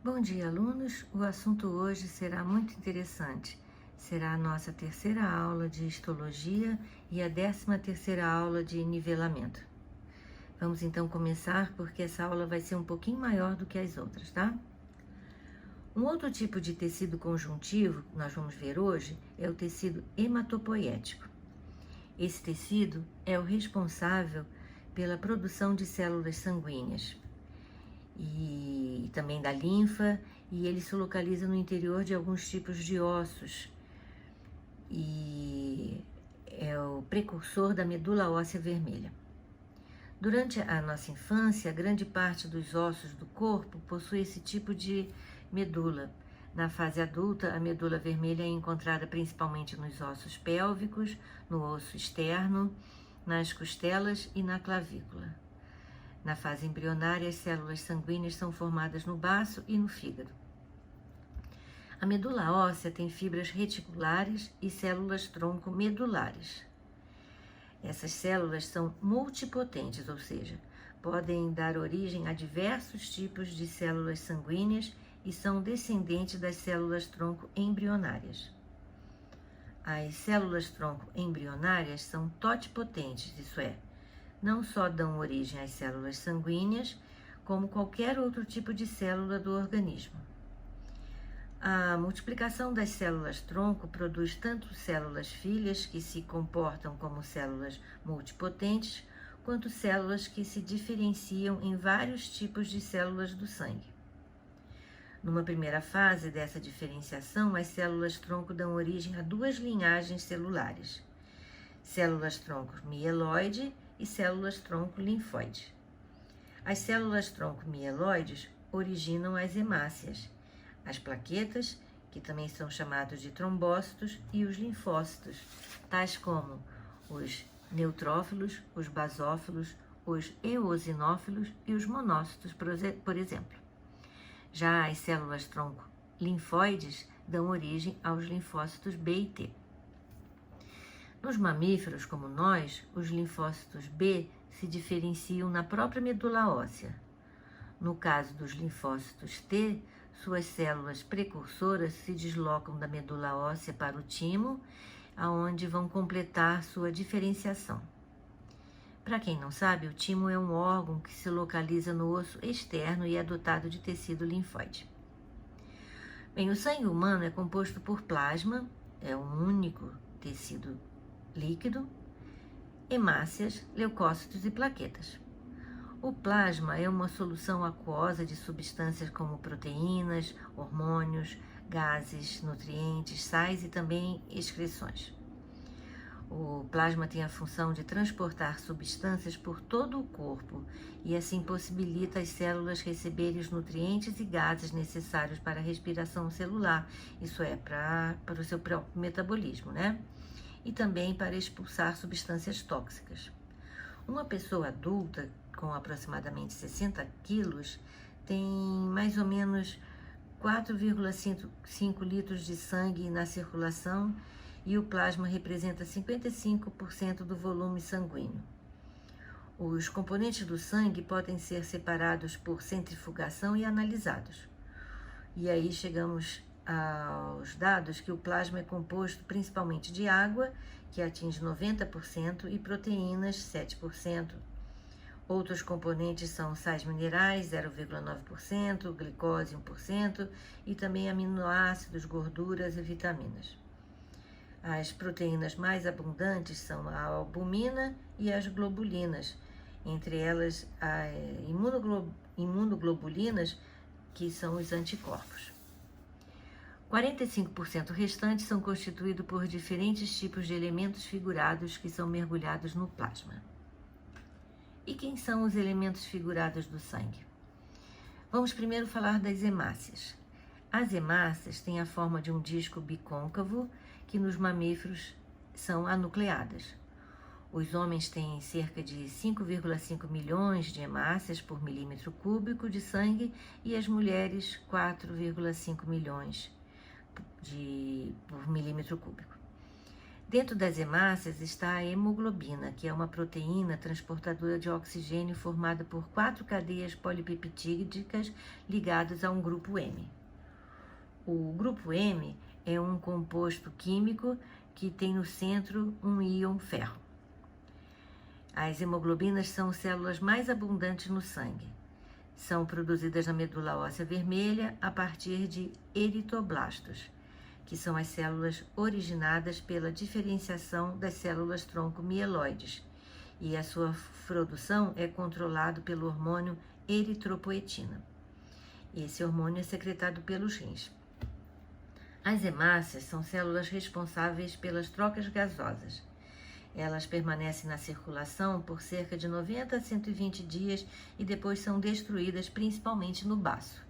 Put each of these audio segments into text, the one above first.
Bom dia, alunos! O assunto hoje será muito interessante. Será a nossa terceira aula de histologia e a 13ª aula de nivelamento. Vamos então começar porque essa aula vai ser um pouquinho maior do que as outras, tá? Um outro tipo de tecido conjuntivo que nós vamos ver hoje é o tecido hematopoético. Esse tecido é o responsável pela produção de células sanguíneas e também da linfa, e ele se localiza no interior de alguns tipos de ossos e é o precursor da medula óssea vermelha. Durante a nossa infância, grande parte dos ossos do corpo possui esse tipo de medula. Na fase adulta, a medula vermelha é encontrada principalmente nos ossos pélvicos, no osso externo, nas costelas e na clavícula. Na fase embrionária, as células sanguíneas são formadas no baço e no fígado. A medula óssea tem fibras reticulares e células-tronco medulares. Essas células são multipotentes, ou seja, podem dar origem a diversos tipos de células sanguíneas e são descendentes das células-tronco embrionárias. As células-tronco embrionárias são totipotentes, isso é, não só dão origem às células sanguíneas, como qualquer outro tipo de célula do organismo. A multiplicação das células-tronco produz tanto células filhas, que se comportam como células multipotentes, quanto células que se diferenciam em vários tipos de células do sangue. Numa primeira fase dessa diferenciação, as células-tronco dão origem a duas linhagens celulares: células-tronco mieloide e células-tronco linfóide. As células-tronco mieloides originam as hemácias, as plaquetas, que também são chamados de trombócitos, e os linfócitos, tais como os neutrófilos, os basófilos, os eosinófilos e os monócitos, por exemplo. Já as células-tronco linfóides dão origem aos linfócitos B e T. Nos mamíferos, como nós, os linfócitos B se diferenciam na própria medula óssea. No caso dos linfócitos T, suas células precursoras se deslocam da medula óssea para o timo, aonde vão completar sua diferenciação. Para quem não sabe, o timo é um órgão que se localiza no osso externo e é dotado de tecido linfóide. Bem, o sangue humano é composto por plasma, é um único tecido líquido, hemácias, leucócitos e plaquetas. O plasma é uma solução aquosa de substâncias como proteínas, hormônios, gases, nutrientes, sais e também excreções. O plasma tem a função de transportar substâncias por todo o corpo e assim possibilita as células receberem os nutrientes e gases necessários para a respiração celular, isso é, para o seu próprio metabolismo, né? E também para expulsar substâncias tóxicas. Uma pessoa adulta com aproximadamente 60 quilos tem mais ou menos 4,5 litros de sangue na circulação e o plasma representa 55% do volume sanguíneo. Os componentes do sangue podem ser separados por centrifugação e analisados. E aí chegamos aos dados que o plasma é composto principalmente de água, que atinge 90%, e proteínas, 7%. Outros componentes são sais minerais, 0,9%, glicose, 1%, e também aminoácidos, gorduras e vitaminas. As proteínas mais abundantes são a albumina e as globulinas, entre elas as imunoglobulinas, que são os anticorpos. 45% restantes são constituídos por diferentes tipos de elementos figurados que são mergulhados no plasma. E quem são os elementos figurados do sangue? Vamos primeiro falar das hemácias. As hemácias têm a forma de um disco bicôncavo que nos mamíferos são anucleadas. Os homens têm cerca de 5,5 milhões de hemácias por milímetro cúbico de sangue e as mulheres 4,5 milhões por milímetro cúbico. Dentro das hemácias está a hemoglobina, que é uma proteína transportadora de oxigênio formada por 4 cadeias polipeptídicas ligadas a um grupo M. O grupo M é um composto químico que tem no centro um íon ferro. As hemoglobinas são células mais abundantes no sangue. São produzidas na medula óssea vermelha a partir de eritroblastos, que são as células originadas pela diferenciação das células tronco mieloides, e a sua produção é controlada pelo hormônio eritropoetina. Esse hormônio é secretado pelos rins. As hemácias são células responsáveis pelas trocas gasosas. Elas permanecem na circulação por cerca de 90 a 120 dias e depois são destruídas principalmente no baço.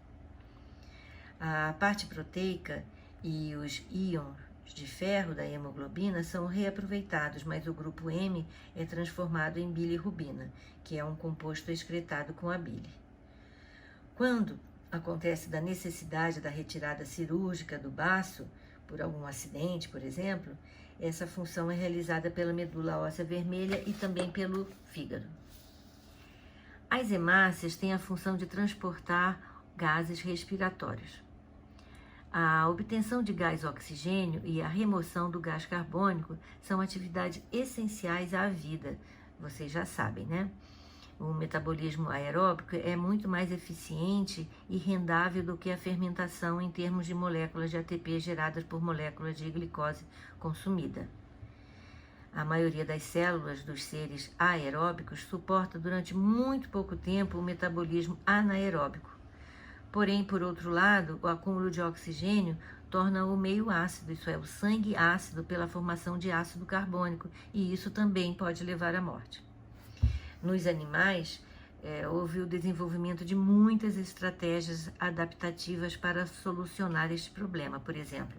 A parte proteica e os íons de ferro da hemoglobina são reaproveitados, mas o grupo M é transformado em bilirrubina, que é um composto excretado com a bile. Quando acontece da necessidade da retirada cirúrgica do baço, por algum acidente, por exemplo, essa função é realizada pela medula óssea vermelha e também pelo fígado. As hemácias têm a função de transportar gases respiratórios. A obtenção de gás oxigênio e a remoção do gás carbônico são atividades essenciais à vida, vocês já sabem, né? O metabolismo aeróbico é muito mais eficiente e rendável do que a fermentação em termos de moléculas de ATP geradas por moléculas de glicose consumida. A maioria das células dos seres aeróbicos suporta durante muito pouco tempo o metabolismo anaeróbico. Porém, por outro lado, o acúmulo de oxigênio torna o meio ácido, isso é, o sangue ácido pela formação de ácido carbônico, e isso também pode levar à morte. Nos animais, houve o desenvolvimento de muitas estratégias adaptativas para solucionar este problema. Por exemplo,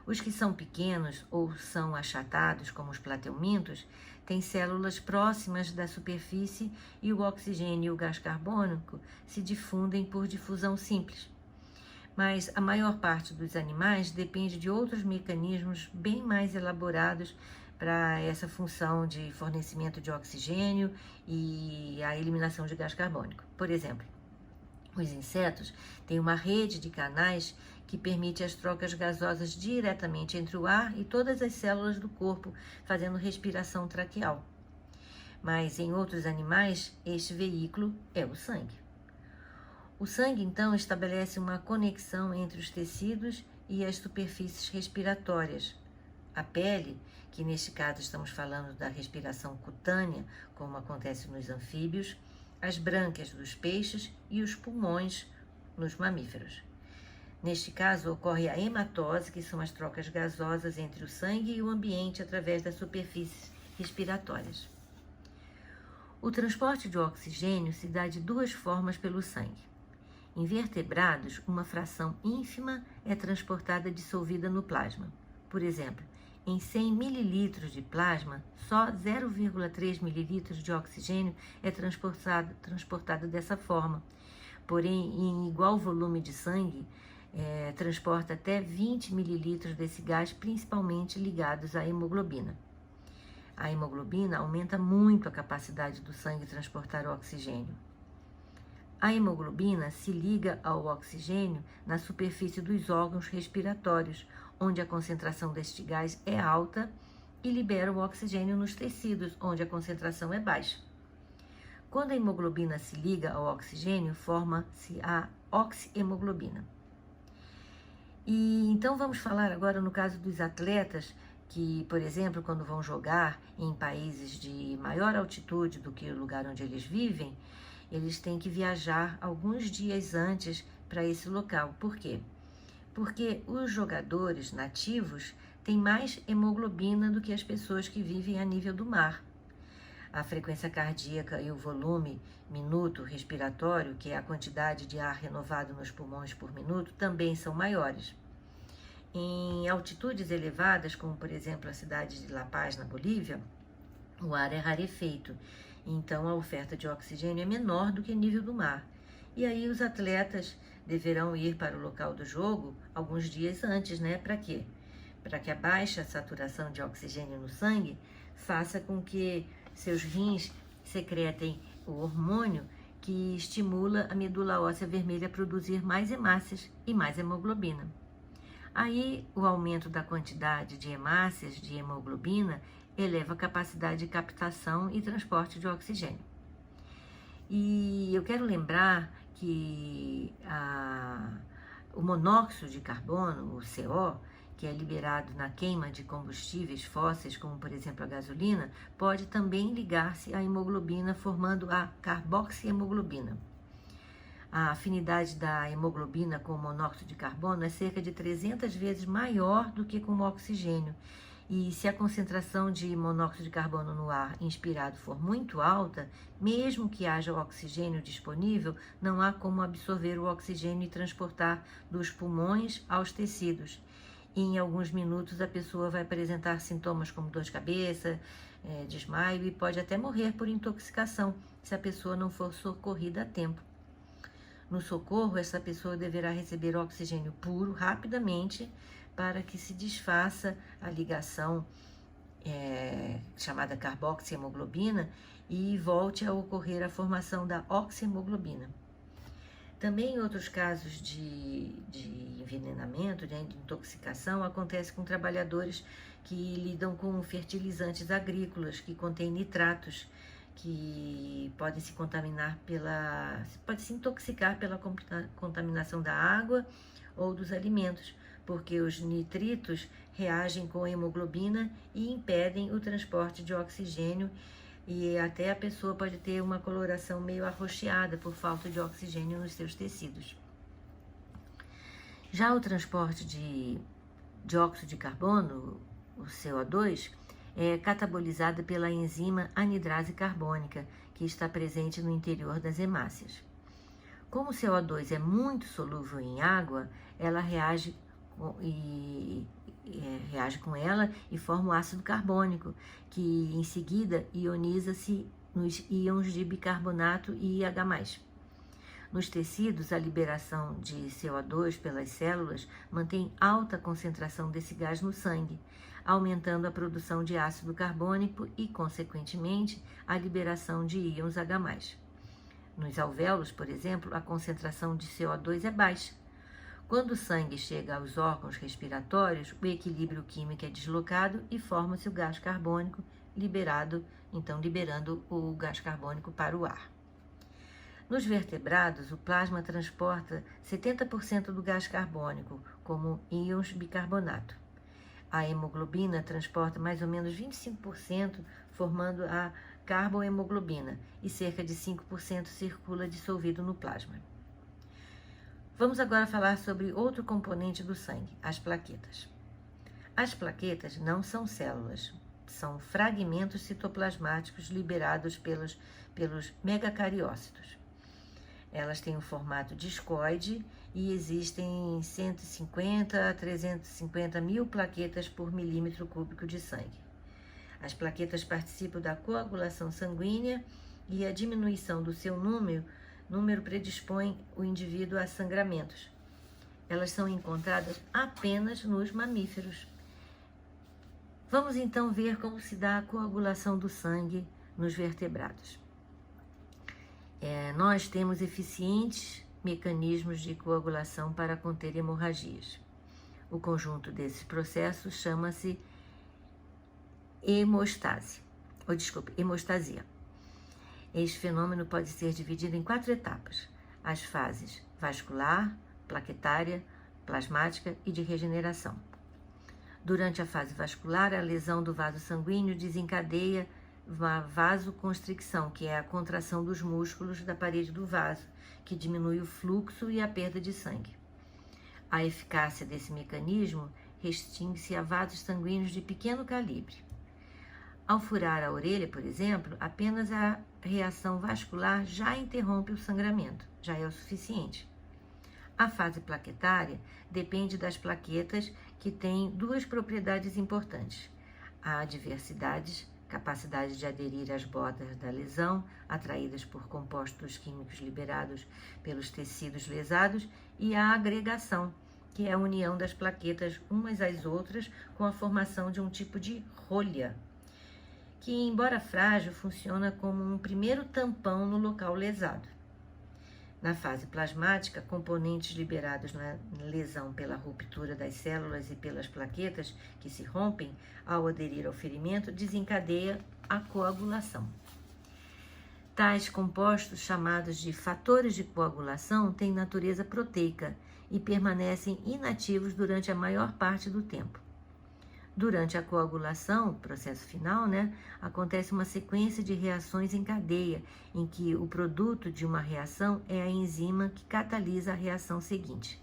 os que são pequenos ou são achatados, como os plateumintos, têm células próximas da superfície e o oxigênio e o gás carbônico se difundem por difusão simples. Mas a maior parte dos animais depende de outros mecanismos bem mais elaborados para essa função de fornecimento de oxigênio e a eliminação de gás carbônico. Por exemplo, os insetos têm uma rede de canais que permite as trocas gasosas diretamente entre o ar e todas as células do corpo, fazendo respiração traqueal. Mas em outros animais, este veículo é o sangue. O sangue, então, estabelece uma conexão entre os tecidos e as superfícies respiratórias. A pele, que neste caso estamos falando da respiração cutânea, como acontece nos anfíbios, as brânquias dos peixes e os pulmões nos mamíferos. Neste caso, ocorre a hematose, que são as trocas gasosas entre o sangue e o ambiente através das superfícies respiratórias. O transporte de oxigênio se dá de duas formas pelo sangue. Em vertebrados, uma fração ínfima é transportada dissolvida no plasma. Por exemplo, em 100 mililitros de plasma, só 0,3 mililitros de oxigênio é transportado dessa forma. Porém, em igual volume de sangue, transporta até 20 mililitros desse gás, principalmente ligados à hemoglobina. A hemoglobina aumenta muito a capacidade do sangue transportar o oxigênio. A hemoglobina se liga ao oxigênio na superfície dos órgãos respiratórios, onde a concentração deste gás é alta, e libera o oxigênio nos tecidos, onde a concentração é baixa. Quando a hemoglobina se liga ao oxigênio, forma-se a oxihemoglobina. E então vamos falar agora no caso dos atletas que, por exemplo, quando vão jogar em países de maior altitude do que o lugar onde eles vivem, eles têm que viajar alguns dias antes para esse local. Por quê? Porque os jogadores nativos têm mais hemoglobina do que as pessoas que vivem a nível do mar. A frequência cardíaca e o volume minuto respiratório, que é a quantidade de ar renovado nos pulmões por minuto, também são maiores. Em altitudes elevadas, como por exemplo a cidade de La Paz, na Bolívia, o ar é rarefeito, então a oferta de oxigênio é menor do que o nível do mar. E aí os atletas deverão ir para o local do jogo alguns dias antes, né? Para quê? para que a baixa saturação de oxigênio no sangue faça com que seus rins secretem o hormônio que estimula a medula óssea vermelha a produzir mais hemácias e mais hemoglobina. Aí, o aumento da quantidade de hemácias de hemoglobina eleva a capacidade de captação e transporte de oxigênio. E eu quero lembrar que o monóxido de carbono, o CO, que é liberado na queima de combustíveis fósseis, como por exemplo a gasolina, pode também ligar-se à hemoglobina, formando a carboxihemoglobina. A afinidade da hemoglobina com o monóxido de carbono é cerca de 300 vezes maior do que com o oxigênio. E se a concentração de monóxido de carbono no ar inspirado for muito alta, mesmo que haja oxigênio disponível, não há como absorver o oxigênio e transportar dos pulmões aos tecidos. E em alguns minutos a pessoa vai apresentar sintomas como dor de cabeça, desmaio e pode até morrer por intoxicação, se a pessoa não for socorrida a tempo. No socorro, essa pessoa deverá receber oxigênio puro rapidamente para que se desfaça a ligação chamada carboxihemoglobina e volte a ocorrer a formação da oxihemoglobina. Também em outros casos de envenenamento, de intoxicação, acontece com trabalhadores que lidam com fertilizantes agrícolas que contêm nitratos, que podem se intoxicar pela contaminação da água ou dos alimentos, porque os nitritos reagem com a hemoglobina e impedem o transporte de oxigênio, e até a pessoa pode ter uma coloração meio arroxeada por falta de oxigênio nos seus tecidos. Já o transporte de dióxido de carbono, o CO2, é catabolizado pela enzima anidrase carbônica, que está presente no interior das hemácias. Como o CO2 é muito solúvel em água, ela reage com ela e forma o ácido carbônico, que em seguida ioniza-se nos íons de bicarbonato e IH+. Nos tecidos, a liberação de CO2 pelas células mantém alta concentração desse gás no sangue, aumentando a produção de ácido carbônico e, consequentemente, a liberação de íons H+. Nos alvéolos, por exemplo, a concentração de CO2 é baixa. Quando o sangue chega aos órgãos respiratórios, o equilíbrio químico é deslocado e forma-se o gás carbônico, liberando o gás carbônico para o ar. Nos vertebrados, o plasma transporta 70% do gás carbônico, como íons bicarbonato. A hemoglobina transporta mais ou menos 25%, formando a carbohemoglobina, e cerca de 5% circula dissolvido no plasma. Vamos agora falar sobre outro componente do sangue, as plaquetas. As plaquetas não são células, são fragmentos citoplasmáticos liberados pelos megacariócitos. Elas têm um formato discoide e existem 150 a 350 mil plaquetas por milímetro cúbico de sangue. As plaquetas participam da coagulação sanguínea e a diminuição do seu número predispõe o indivíduo a sangramentos. Elas são encontradas apenas nos mamíferos. Vamos então ver como se dá a coagulação do sangue nos vertebrados. Nós temos eficientes mecanismos de coagulação para conter hemorragias. O conjunto desses processos chama-se hemostasia. Este fenômeno pode ser dividido em 4 etapas: as fases vascular, plaquetária, plasmática e de regeneração. Durante a fase vascular, a lesão do vaso sanguíneo desencadeia uma vasoconstricção, que é a contração dos músculos da parede do vaso, que diminui o fluxo e a perda de sangue. A eficácia desse mecanismo restringe-se a vasos sanguíneos de pequeno calibre. Ao furar a orelha, por exemplo, apenas a reação vascular já interrompe o sangramento, já é o suficiente. A fase plaquetária depende das plaquetas, que têm 2 propriedades importantes: a adversidade, capacidade de aderir às bordas da lesão, atraídas por compostos químicos liberados pelos tecidos lesados, e a agregação, que é a união das plaquetas umas às outras com a formação de um tipo de rolha, que, embora frágil, funciona como um primeiro tampão no local lesado. Na fase plasmática, componentes liberados na lesão pela ruptura das células e pelas plaquetas que se rompem ao aderir ao ferimento desencadeia a coagulação. Tais compostos, chamados de fatores de coagulação, têm natureza proteica e permanecem inativos durante a maior parte do tempo. Durante a coagulação, processo final, acontece uma sequência de reações em cadeia, em que o produto de uma reação é a enzima que catalisa a reação seguinte.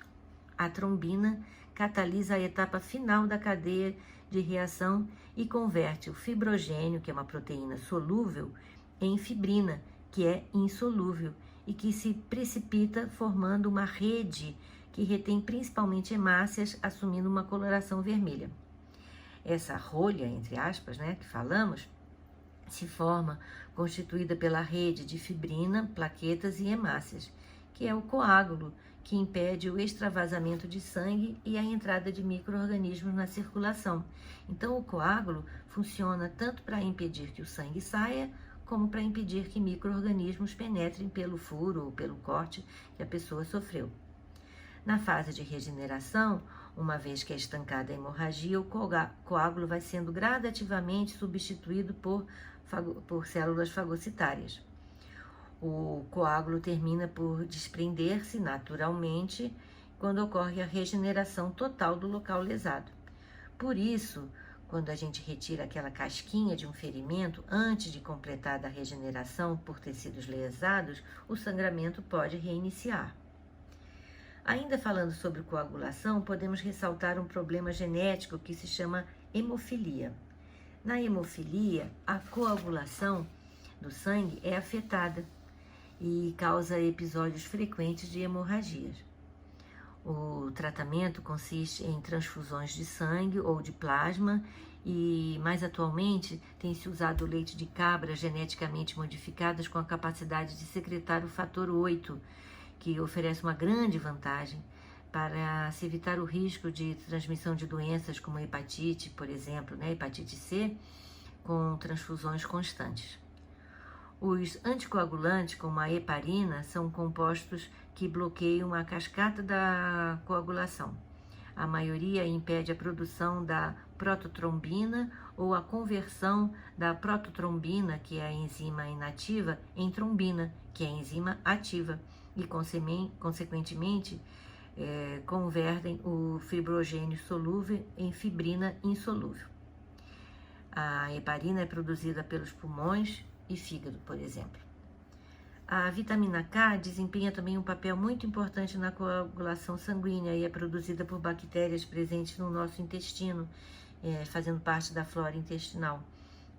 A trombina catalisa a etapa final da cadeia de reação e converte o fibrogênio, que é uma proteína solúvel, em fibrina, que é insolúvel e que se precipita formando uma rede que retém principalmente hemácias, assumindo uma coloração vermelha. Essa rolha, entre aspas, que falamos, se forma constituída pela rede de fibrina, plaquetas e hemácias, que é o coágulo que impede o extravasamento de sangue e a entrada de micro-organismos na circulação. Então, o coágulo funciona tanto para impedir que o sangue saia, como para impedir que micro-organismos penetrem pelo furo ou pelo corte que a pessoa sofreu. Na fase de regeneração, uma vez que é estancada a hemorragia, o coágulo vai sendo gradativamente substituído por células fagocitárias. O coágulo termina por desprender-se naturalmente quando ocorre a regeneração total do local lesado. Por isso, quando a gente retira aquela casquinha de um ferimento, antes de completar a regeneração por tecidos lesados, o sangramento pode reiniciar. Ainda falando sobre coagulação, podemos ressaltar um problema genético que se chama hemofilia. Na hemofilia, a coagulação do sangue é afetada e causa episódios frequentes de hemorragias. O tratamento consiste em transfusões de sangue ou de plasma e, mais atualmente, tem-se usado leite de cabra geneticamente modificadas com a capacidade de secretar o fator 8, que oferece uma grande vantagem para se evitar o risco de transmissão de doenças como a hepatite, por exemplo, hepatite C, com transfusões constantes. Os anticoagulantes, como a heparina, são compostos que bloqueiam a cascata da coagulação. A maioria impede a produção da prototrombina ou a conversão da prototrombina, que é a enzima inativa, em trombina, que é a enzima ativa, e, consequentemente, convertem o fibrogênio solúvel em fibrina insolúvel. A heparina é produzida pelos pulmões e fígado, por exemplo. A vitamina K desempenha também um papel muito importante na coagulação sanguínea e é produzida por bactérias presentes no nosso intestino, fazendo parte da flora intestinal,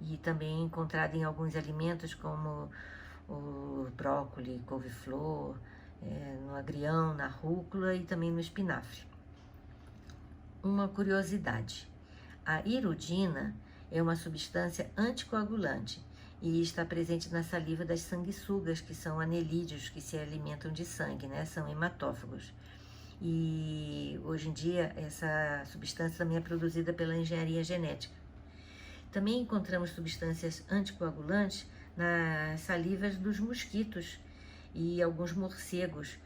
e também encontrada em alguns alimentos como o brócolis, couve-flor, no agrião, na rúcula e também no espinafre. Uma curiosidade: a iridina é uma substância anticoagulante e está presente na saliva das sanguessugas, que são anelídeos, que se alimentam de sangue, são hematófagos. E hoje em dia essa substância também é produzida pela engenharia genética. Também encontramos substâncias anticoagulantes nas salivas dos mosquitos e alguns morcegos.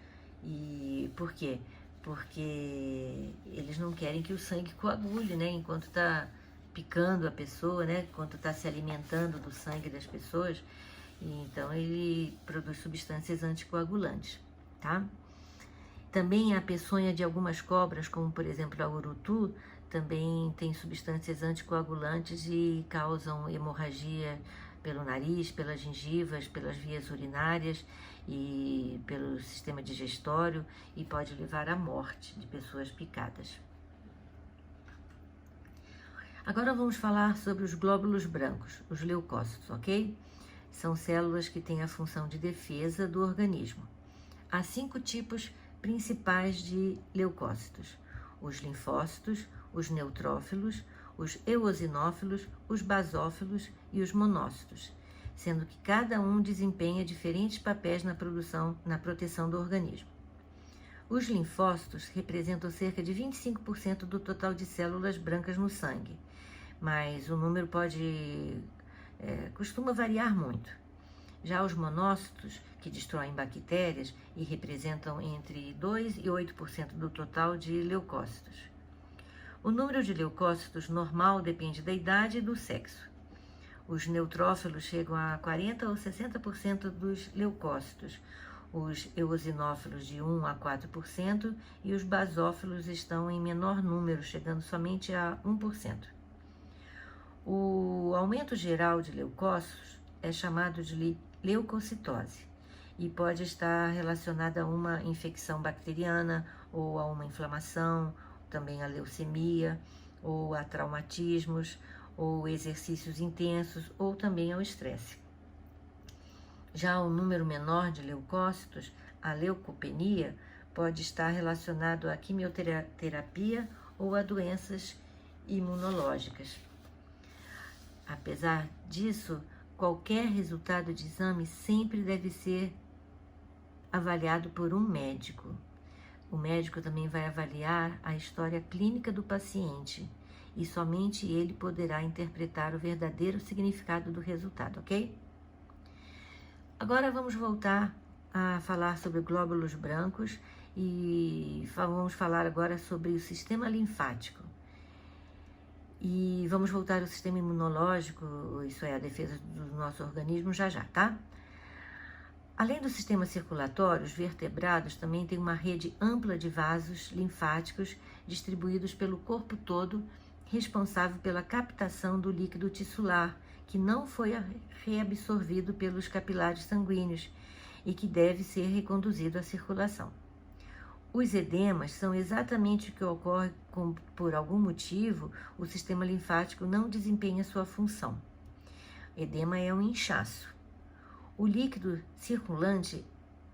E por quê? Porque eles não querem que o sangue coagule, enquanto está picando a pessoa, enquanto está se alimentando do sangue das pessoas. E então ele produz substâncias anticoagulantes, tá? Também a peçonha de algumas cobras, como por exemplo a urutu, também tem substâncias anticoagulantes e causam hemorragia pelo nariz, pelas gengivas, pelas vias urinárias e pelo sistema digestório, e pode levar à morte de pessoas picadas. Agora vamos falar sobre os glóbulos brancos, os leucócitos, ok? São células que têm a função de defesa do organismo. Há 5 tipos principais de leucócitos: os linfócitos, os neutrófilos, os eosinófilos, os basófilos e os monócitos, sendo que cada um desempenha diferentes papéis na proteção do organismo. Os linfócitos representam cerca de 25% do total de células brancas no sangue, mas o número costuma variar muito. Já os monócitos, que destroem bactérias e representam entre 2 e 8% do total de leucócitos. O número de leucócitos normal depende da idade e do sexo. Os neutrófilos chegam a 40 ou 60% dos leucócitos, os eosinófilos de 1 a 4% e os basófilos estão em menor número, chegando somente a 1%. O aumento geral de leucócitos é chamado de leucocitose e pode estar relacionada a uma infecção bacteriana ou a uma inflamação, também a leucemia, ou a traumatismos, ou exercícios intensos, ou também ao estresse. Já o número menor de leucócitos, a leucopenia, pode estar relacionado à quimioterapia ou a doenças imunológicas. Apesar disso, qualquer resultado de exame sempre deve ser avaliado por um médico. O médico também vai avaliar a história clínica do paciente e somente ele poderá interpretar o verdadeiro significado do resultado, ok? Agora vamos voltar a falar sobre glóbulos brancos e vamos falar agora sobre o sistema linfático. E vamos voltar ao sistema imunológico, isso é, a defesa do nosso organismo já, tá? Além do sistema circulatório, os vertebrados também têm uma rede ampla de vasos linfáticos distribuídos pelo corpo todo, responsável pela captação do líquido tissular, que não foi reabsorvido pelos capilares sanguíneos e que deve ser reconduzido à circulação. Os edemas são exatamente o que ocorre por algum motivo o sistema linfático não desempenha sua função. Edema é um inchaço. O líquido circulante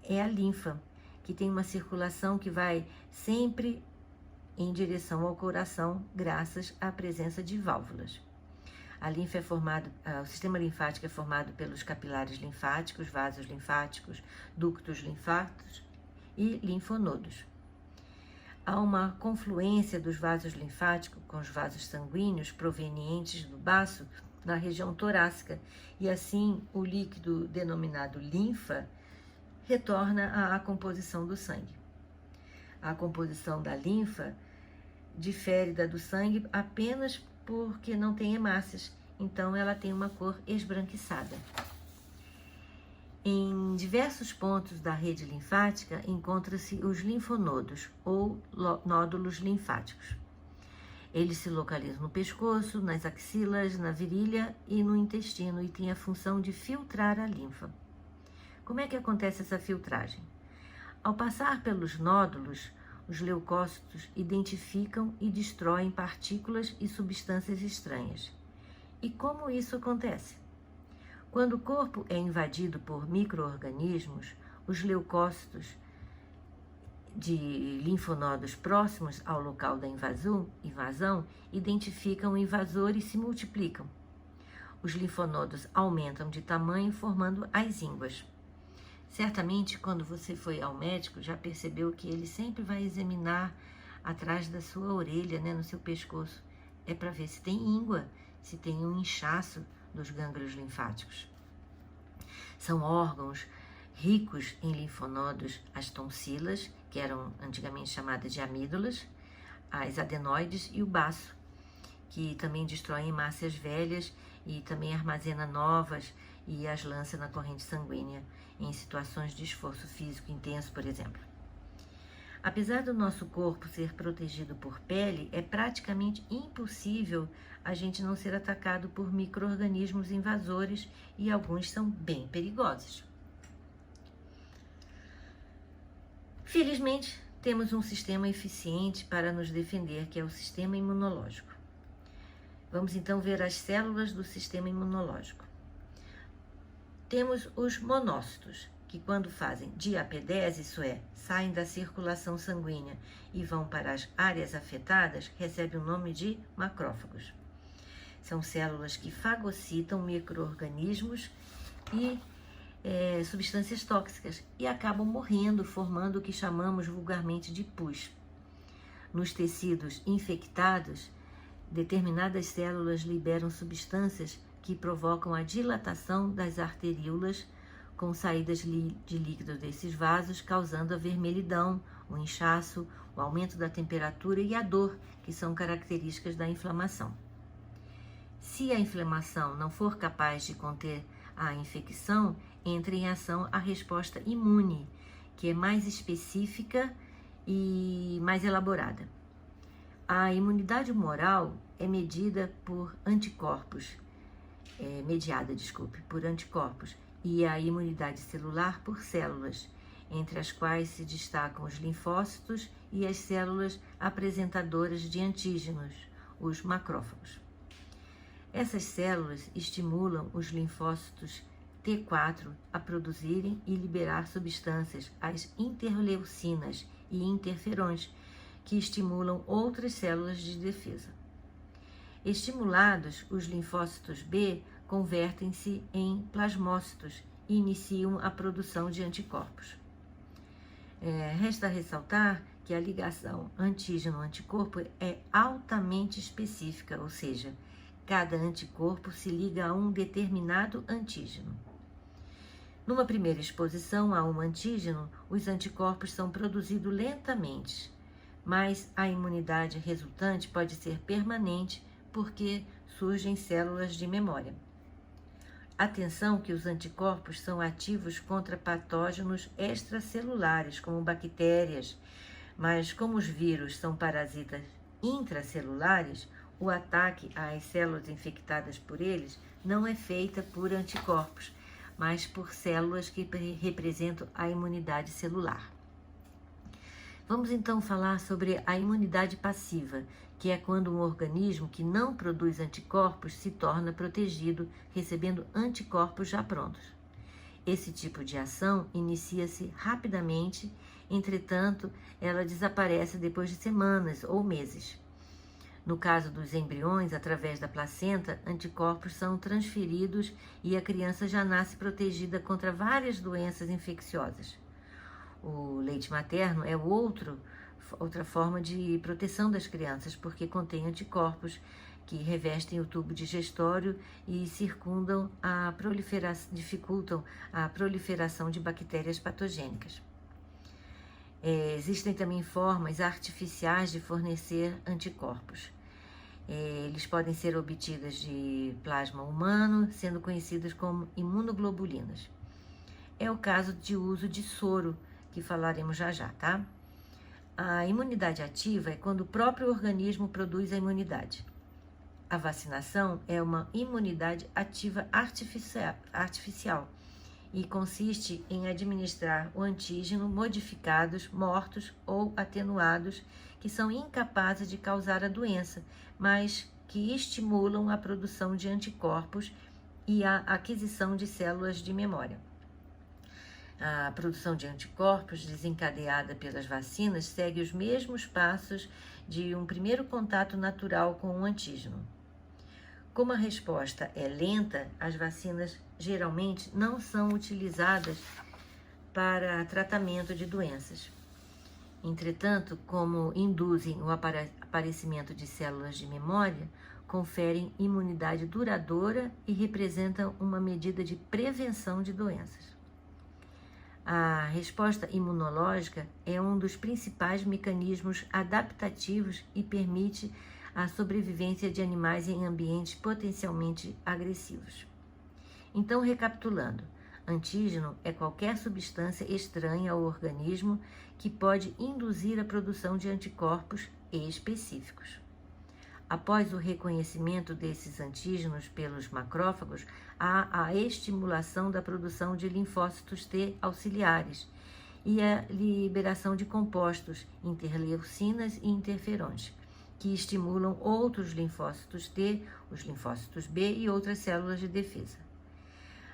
é a linfa, que tem uma circulação que vai sempre em direção ao coração, graças à presença de válvulas. O sistema linfático é formado pelos capilares linfáticos, vasos linfáticos, ductos linfáticos e linfonodos. Há uma confluência dos vasos linfáticos com os vasos sanguíneos provenientes do baço na região torácica, e assim o líquido denominado linfa retorna à composição do sangue. A composição da linfa difere da do sangue apenas porque não tem hemácias, então ela tem uma cor esbranquiçada. Em diversos pontos da rede linfática encontram-se os linfonodos ou nódulos linfáticos. Eles se localizam no pescoço, nas axilas, na virilha e no intestino e têm a função de filtrar a linfa. Como é que acontece essa filtragem? Ao passar pelos nódulos, os leucócitos identificam e destroem partículas e substâncias estranhas. E como isso acontece? Quando o corpo é invadido por micro-organismos, os leucócitos de linfonodos próximos ao local da invasão identificam o invasor e se multiplicam. Os linfonodos aumentam de tamanho, formando as ínguas. Certamente, quando você foi ao médico, já percebeu que ele sempre vai examinar atrás da sua orelha, no seu pescoço. É para ver se tem íngua, se tem um inchaço dos gânglios linfáticos. São órgãos ricos em linfonodos, as tonsilas, que eram antigamente chamadas de amígdalas, as adenoides e o baço, que também destroem hemácias velhas e também armazena novas e as lança na corrente sanguínea em situações de esforço físico intenso, por exemplo. Apesar do nosso corpo ser protegido por pele, é praticamente impossível a gente não ser atacado por micro-organismos invasores e alguns são bem perigosos. Felizmente, temos um sistema eficiente para nos defender, que é o sistema imunológico. Vamos então ver as células do sistema imunológico. Temos os monócitos, que quando fazem diapedese, isso é, saem da circulação sanguínea e vão para as áreas afetadas, recebem o nome de macrófagos. São células que fagocitam micro-organismos e substâncias tóxicas e acabam morrendo, formando o que chamamos vulgarmente de pus. Nos tecidos infectados, determinadas células liberam substâncias que provocam a dilatação das arteríolas com saídas de líquido desses vasos, causando a vermelhidão, o inchaço, o aumento da temperatura e a dor, que são características da inflamação. Se a inflamação não for capaz de conter a infecção, entra em ação a resposta imune, que é mais específica e mais elaborada. A imunidade humoral é mediada por anticorpos, por anticorpos, e a imunidade celular por células, entre as quais se destacam os linfócitos e as células apresentadoras de antígenos, os macrófagos. Essas células estimulam os linfócitos T4 a produzirem e liberar substâncias, as interleucinas e interferons, que estimulam outras células de defesa. Estimulados, os linfócitos B convertem-se em plasmócitos e iniciam a produção de anticorpos. Resta ressaltar que a ligação antígeno-anticorpo é altamente específica, ou seja, cada anticorpo se liga a um determinado antígeno. Numa primeira exposição a um antígeno, os anticorpos são produzidos lentamente, mas a imunidade resultante pode ser permanente porque surgem células de memória. Atenção que os anticorpos são ativos contra patógenos extracelulares, como bactérias, mas como os vírus são parasitas intracelulares, o ataque às células infectadas por eles não é feita por anticorpos, mas por células que representam a imunidade celular. Vamos então falar sobre a imunidade passiva, que é quando um organismo que não produz anticorpos se torna protegido, recebendo anticorpos já prontos. Esse tipo de ação inicia-se rapidamente, entretanto, ela desaparece depois de semanas ou meses. No caso dos embriões, através da placenta, anticorpos são transferidos e a criança já nasce protegida contra várias doenças infecciosas. O leite materno é outra forma de proteção das crianças, porque contém anticorpos que revestem o tubo digestório e dificultam a proliferação de bactérias patogênicas. Existem também formas artificiais de fornecer anticorpos. Eles podem ser obtidos de plasma humano, sendo conhecidas como imunoglobulinas. É o caso de uso de soro, que falaremos já, tá? A imunidade ativa é quando o próprio organismo produz a imunidade. A vacinação é uma imunidade ativa artificial e consiste em administrar o antígeno modificados, mortos ou atenuados, que são incapazes de causar a doença, mas que estimulam a produção de anticorpos e a aquisição de células de memória. A produção de anticorpos desencadeada pelas vacinas segue os mesmos passos de um primeiro contato natural com o antígeno. Como a resposta é lenta, as vacinas geralmente não são utilizadas para tratamento de doenças. Entretanto, como induzem o aparecimento de células de memória, conferem imunidade duradoura e representam uma medida de prevenção de doenças. A resposta imunológica é um dos principais mecanismos adaptativos e permite a sobrevivência de animais em ambientes potencialmente agressivos. Então, recapitulando, antígeno é qualquer substância estranha ao organismo que pode induzir a produção de anticorpos específicos. Após o reconhecimento desses antígenos pelos macrófagos, há a estimulação da produção de linfócitos T auxiliares e a liberação de compostos, interleucinas e interferons, que estimulam outros linfócitos T, os linfócitos B e outras células de defesa.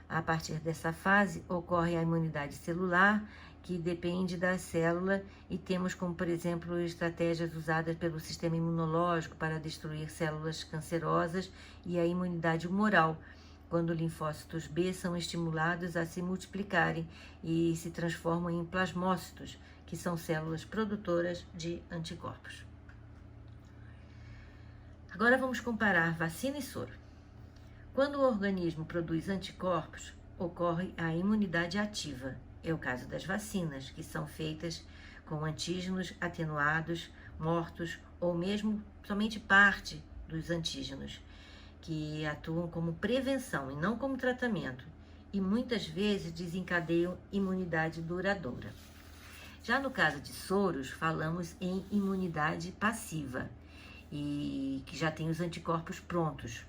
A partir dessa fase, ocorre a imunidade celular, que depende da célula, e temos como, por exemplo, estratégias usadas pelo sistema imunológico para destruir células cancerosas, e a imunidade humoral, quando linfócitos B são estimulados a se multiplicarem e se transformam em plasmócitos, que são células produtoras de anticorpos. Agora vamos comparar vacina e soro. Quando o organismo produz anticorpos, ocorre a imunidade ativa. É o caso das vacinas, que são feitas com antígenos atenuados, mortos ou mesmo somente parte dos antígenos, que atuam como prevenção e não como tratamento, e muitas vezes desencadeiam imunidade duradoura. Já no caso de soros, falamos em imunidade passiva, e que já tem os anticorpos prontos.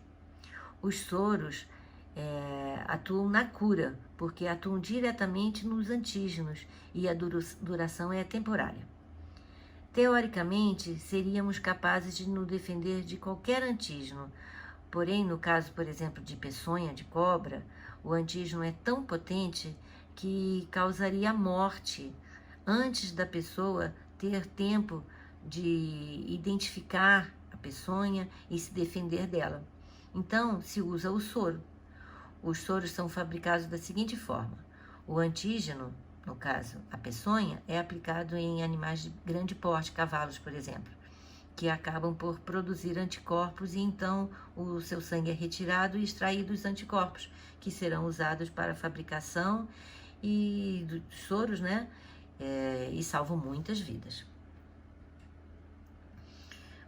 Os soros atuam na cura, porque atuam diretamente nos antígenos e a duração é temporária. Teoricamente, seríamos capazes de nos defender de qualquer antígeno, porém, no caso, por exemplo, de peçonha de cobra, o antígeno é tão potente que causaria a morte antes da pessoa ter tempo de identificar a peçonha e se defender dela. Então, se usa o soro. Os soros são fabricados da seguinte forma: o antígeno, no caso a peçonha, é aplicado em animais de grande porte, cavalos, por exemplo, que acabam por produzir anticorpos e então o seu sangue é retirado e extraído os anticorpos, que serão usados para a fabricação e dos soros, né? E salvam muitas vidas.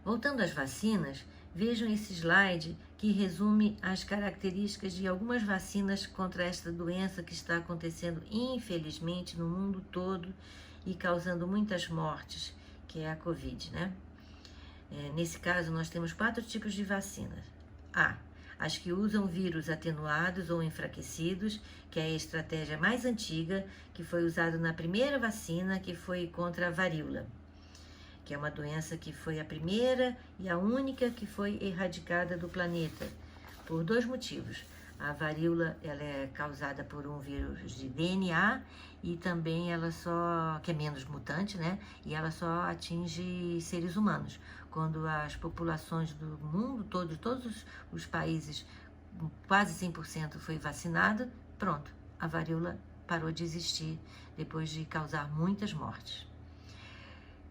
Voltando às vacinas, vejam esse slide que resume as características de algumas vacinas contra esta doença que está acontecendo, infelizmente, no mundo todo e causando muitas mortes, que é a Covid, né? Nesse caso, nós temos 4 tipos de vacinas. A. As que usam vírus atenuados ou enfraquecidos, que é a estratégia mais antiga, que foi usada na primeira vacina, que foi contra a varíola, que é uma doença que foi a primeira e a única que foi erradicada do planeta, por 2 motivos. A varíola, ela é causada por um vírus de DNA e também ela só, que é menos mutante, né? E ela só atinge seres humanos. Quando as populações do mundo todo, de todos os países, quase 100% foi vacinada, pronto, a varíola parou de existir depois de causar muitas mortes.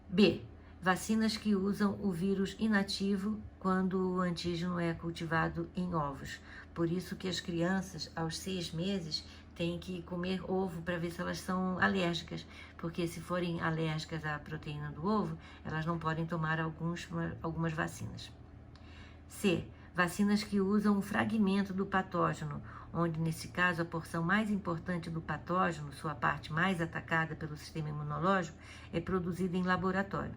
B. Vacinas que usam o vírus inativo quando o antígeno é cultivado em ovos. Por isso que as crianças, aos 6 meses, têm que comer ovo para ver se elas são alérgicas, porque se forem alérgicas à proteína do ovo, elas não podem tomar algumas vacinas. C. Vacinas que usam um fragmento do patógeno, onde, nesse caso, a porção mais importante do patógeno, sua parte mais atacada pelo sistema imunológico, é produzida em laboratório.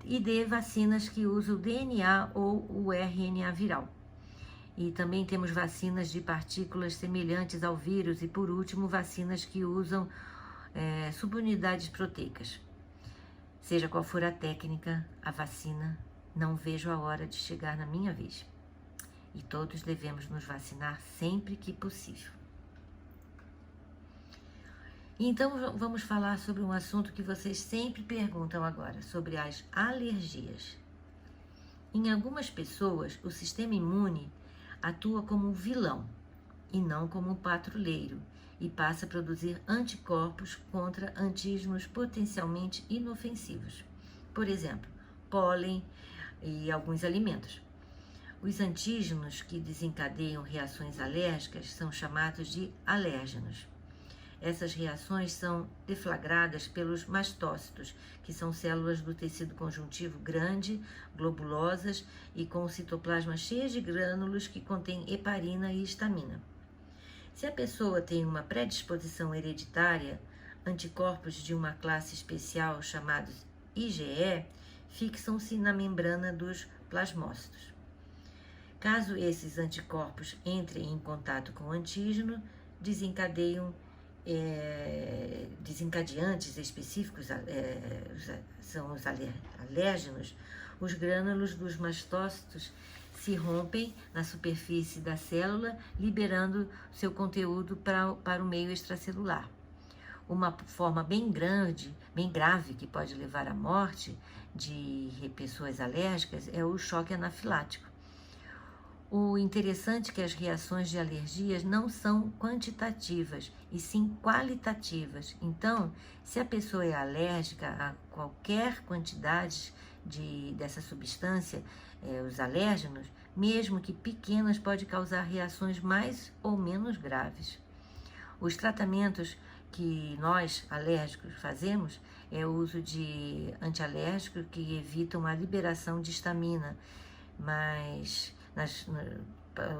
E D. Vacinas que usam o DNA ou o RNA viral. E também temos vacinas de partículas semelhantes ao vírus e, por último, vacinas que usam subunidades proteicas. Seja qual for a técnica, a vacina, não vejo a hora de chegar na minha vez. E todos devemos nos vacinar sempre que possível. Então, vamos falar sobre um assunto que vocês sempre perguntam agora, sobre as alergias. Em algumas pessoas, o sistema imune atua como um vilão e não como um patrulheiro e passa a produzir anticorpos contra antígenos potencialmente inofensivos. Por exemplo, pólen e alguns alimentos. Os antígenos que desencadeiam reações alérgicas são chamados de alérgenos. Essas reações são deflagradas pelos mastócitos, que são células do tecido conjuntivo grande, globulosas e com o citoplasma cheio de grânulos que contém heparina e histamina. Se a pessoa tem uma predisposição hereditária, anticorpos de uma classe especial chamados IgE fixam-se na membrana dos plasmócitos. Caso esses anticorpos entrem em contato com o antígeno, desencadeantes específicos são os alérgenos, os grânulos dos mastócitos se rompem na superfície da célula, liberando seu conteúdo para o meio extracelular. Uma forma bem grave, que pode levar à morte de pessoas alérgicas é o choque anafilático. O interessante é que as reações de alergias não são quantitativas, e sim qualitativas. Então, se a pessoa é alérgica a qualquer quantidade dessa substância, os alérgenos, mesmo que pequenas, pode causar reações mais ou menos graves. Os tratamentos que nós, alérgicos, fazemos é o uso de antialérgicos que evitam a liberação de histamina, mas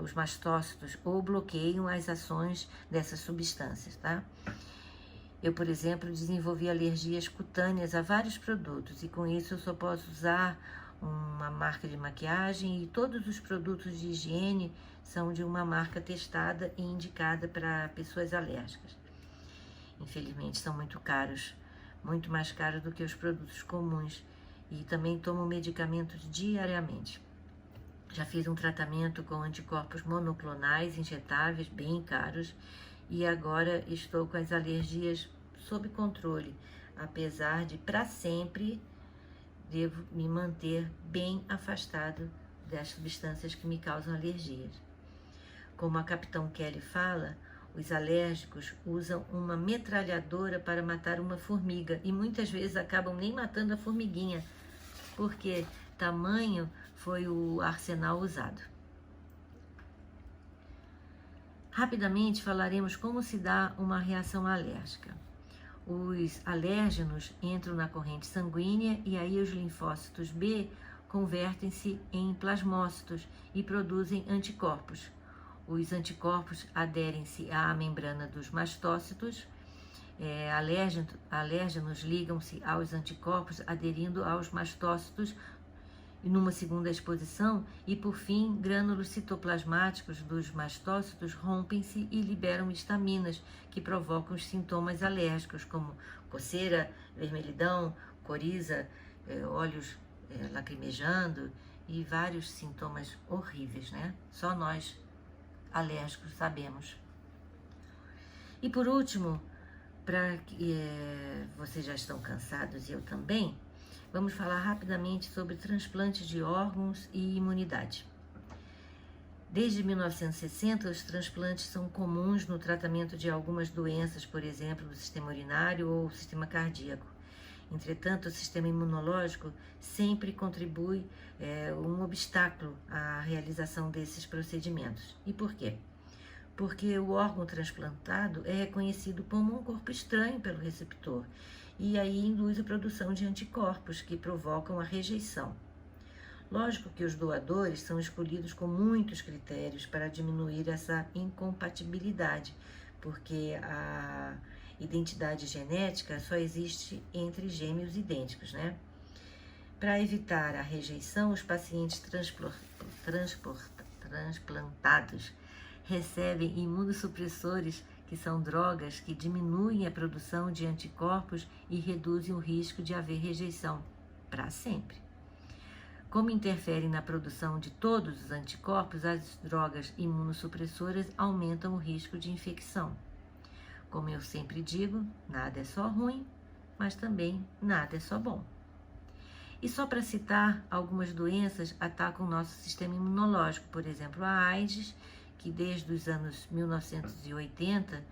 os mastócitos, ou bloqueiam as ações dessas substâncias, tá? Eu, por exemplo, desenvolvi alergias cutâneas a vários produtos e com isso eu só posso usar uma marca de maquiagem, e todos os produtos de higiene são de uma marca testada e indicada para pessoas alérgicas. Infelizmente são muito caros, muito mais caros do que os produtos comuns, e também tomo medicamentos diariamente. Já fiz um tratamento com anticorpos monoclonais injetáveis, bem caros, e agora estou com as alergias sob controle, apesar de, para sempre, devo me manter bem afastado das substâncias que me causam alergias. Como a Capitão Kelly fala, os alérgicos usam uma metralhadora para matar uma formiga e muitas vezes acabam nem matando a formiguinha, porque tamanho foi o arsenal usado. Rapidamente falaremos como se dá uma reação alérgica. Os alérgenos entram na corrente sanguínea e aí os linfócitos B convertem-se em plasmócitos e produzem anticorpos. Os anticorpos aderem-se à membrana dos mastócitos, alérgenos ligam-se aos anticorpos aderindo aos mastócitos numa segunda exposição, e por fim, grânulos citoplasmáticos dos mastócitos rompem-se e liberam histaminas que provocam os sintomas alérgicos, como coceira, vermelhidão, coriza, olhos lacrimejando e vários sintomas horríveis, né? Só nós, alérgicos, sabemos. E por último, para que vocês já estão cansados e eu também, vamos falar rapidamente sobre transplantes de órgãos e imunidade. Desde 1960, os transplantes são comuns no tratamento de algumas doenças, por exemplo, do sistema urinário ou sistema cardíaco. Entretanto, o sistema imunológico sempre contribui um obstáculo à realização desses procedimentos. E por quê? Porque o órgão transplantado é reconhecido como um corpo estranho pelo receptor, e aí induz a produção de anticorpos que provocam a rejeição. Lógico que os doadores são escolhidos com muitos critérios para diminuir essa incompatibilidade, porque a identidade genética só existe entre gêmeos idênticos, né? Para evitar a rejeição, os pacientes transplantados recebem imunossupressores, que são drogas que diminuem a produção de anticorpos e reduzem o risco de haver rejeição para sempre. Como interferem na produção de todos os anticorpos, as drogas imunossupressoras aumentam o risco de infecção. Como eu sempre digo, nada é só ruim, mas também nada é só bom. E só para citar, algumas doenças atacam o nosso sistema imunológico, por exemplo, a AIDS, que desde os anos 1980,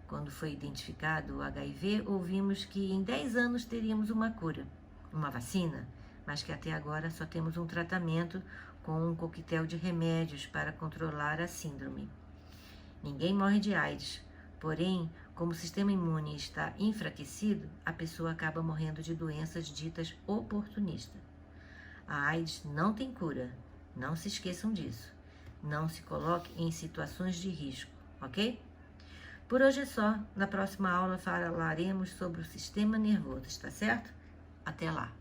quando foi identificado o HIV, ouvimos que em 10 anos teríamos uma cura, uma vacina, mas que até agora só temos um tratamento com um coquetel de remédios para controlar a síndrome. Ninguém morre de AIDS, porém, como o sistema imune está enfraquecido, a pessoa acaba morrendo de doenças ditas oportunistas. A AIDS não tem cura, não se esqueçam disso. Não se coloque em situações de risco, ok? Por hoje é só. Na próxima aula falaremos sobre o sistema nervoso, está certo? Até lá!